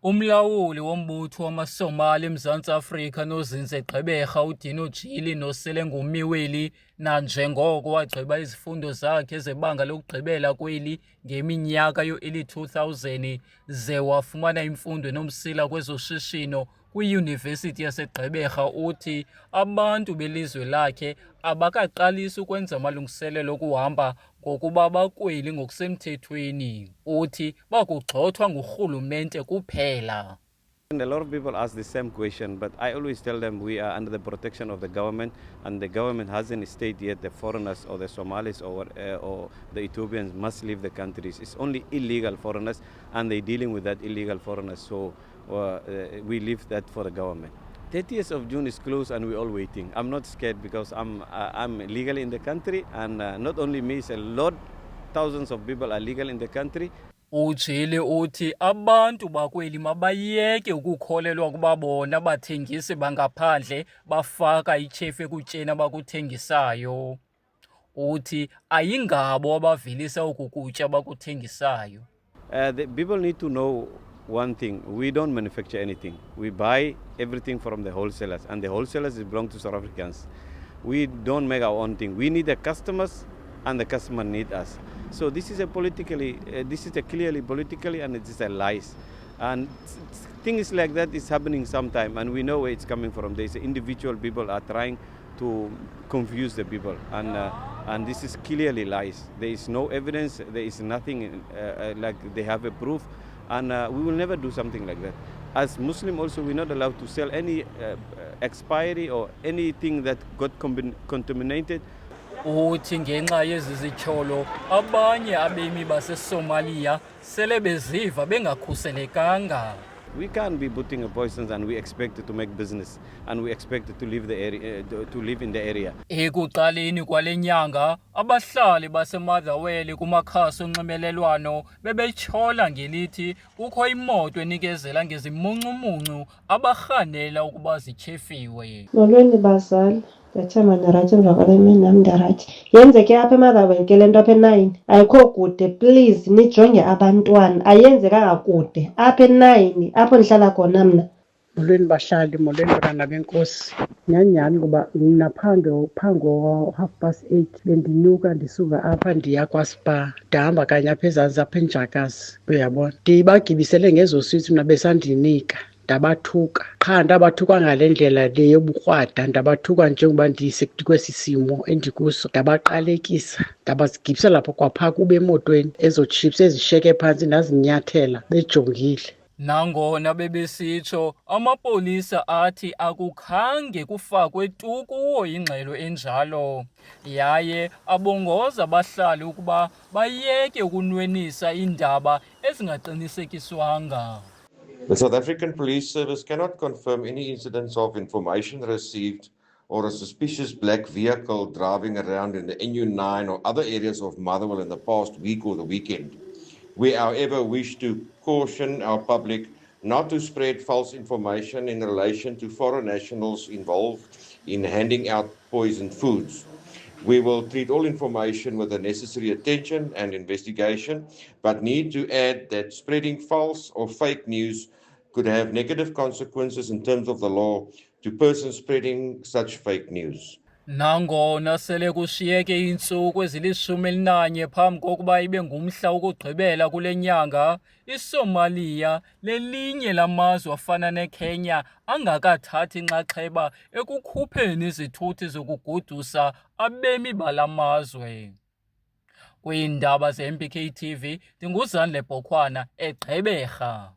Umlawuli wombutho wamaSomali eMzantsi Afrika nozinze Gqeberha uDino Jili nosele nguMiweli nanjengoko wagqiba izifundo zakhe zebanga lokugqibela kweli ngeminyaka yo-early 2000 ze wafumana imfundo enomsila kwezoshishino kwiYunivesithi yaseGqeberha uthi abantu belizwe lakhe abakaqalisi ukwenza amalungiselelo okuhamba ngokuba bakweli ngokusemthethweni. Uthi bakugxothwa ngurhulumente kuphela. And a lot of people ask the same question, but I always tell them we are under the protection of the government, and the government hasn't stated yet the foreigners or the Somalis or the Ethiopians must leave the countries. It's only illegal foreigners, and they're dealing with that illegal foreigners. So we leave that for the government. 30th of June is close, and we're all waiting. I'm not scared because I'm legally in the country, and not only me, it's a lot, thousands of people are legal in the country. Ujili uthi abantu bakweli mabayeke ukukholelwa ukuba bona bathengisi bangaphandle bafaka ityhefu ekutyeni abakuthengisayo. Uthi ayingabo abavelisa oku kutya abakuthengisayo. The people need to know one thing: we don't manufacture anything. We buy everything from the wholesalers, and the wholesalers belong to South Africans. We don't make our own thing. We need the customers, and the customer need us. So this is a clearly politically, and it is a lies. And things like that is happening sometime, and we know where it's coming from. There's individual people are trying to confuse the people, and this is clearly lies. There is no evidence. There is nothing like they have a proof, and we will never do something like that. As Muslim also, we're not allowed to sell any expiry or anything that got contaminated. Uthi ngenxa yezi zityholo abanye abemi baseSomalia sele beziva bengakhuselekanga. We can't be putting poisons, and we expect to make business, and we expect to live the area, to live in the area. Ekuqaleni kwale nyanga abahlali baseMotherwell kumakhasi onxibelelwano bebetyhola ngelithi kukho imoto enikezela ngezimuncumuncu abarhanela ukuba zityhefiwe. Molweni bazali, ndathemba rathi emva kwale mini nam ndarathi. Yenzeke apha eMotherwell ke le nto apha e-9 ayikho kude, please nijonge abantwana. Ayenzekanga kude apha e-9 apho ndihlala khona mna. Molweni bahlali, molweni bantwana benkosi. Nyhani kuba mna phango 8:30 bendinyuka ndisuka apha ndiya kwaSpa, ndihamba kanye apha ezantsi apha eNjakazi, uyabona. Ndibagibisele ngezo switi mna besandinika, ndabathuka. Qha ndabathuka ngale ndlela le yobukrwada, ndabathuka njengoba kwesi simo endikuso. Ndabaqalekisa, ndabazigibisa lapho kwaphaa kube emotweni, ezo chips ezisheke phantsi ndazinyathela bejongile. Nangona bebesitsho, amapolisa athi akukhange kufakwe tu kuwo ingxelo enjalo, yaye abongoza abahlali ukuba bayeke ukunwenisa iindaba ezingaqinisekiswanga. The South African Police Service cannot confirm any incidents of information received or a suspicious black vehicle driving around in the NU9 or other areas of Motherwell in the past week or the weekend. We, however, wish to caution our public not to spread false information in relation to foreign nationals involved in handing out poisoned foods. We will treat all information with the necessary attention and investigation, but need to add that spreading false or fake news could have negative consequences in terms of the law to persons spreading such fake news. Nangona sele kushiyeke iintsuku ezili-11 phambi kokuba ibe ngumhla wokugqibela kule nyanga, iSomalia lelinye lamazwe afana neKenya angakathathi inxaxheba ekukhupheni izithuthi zokugodusa abemi bala mazwe. Kwiindaba ze-MPK TV, ndinguzandile Bhokhwana eGqeberha.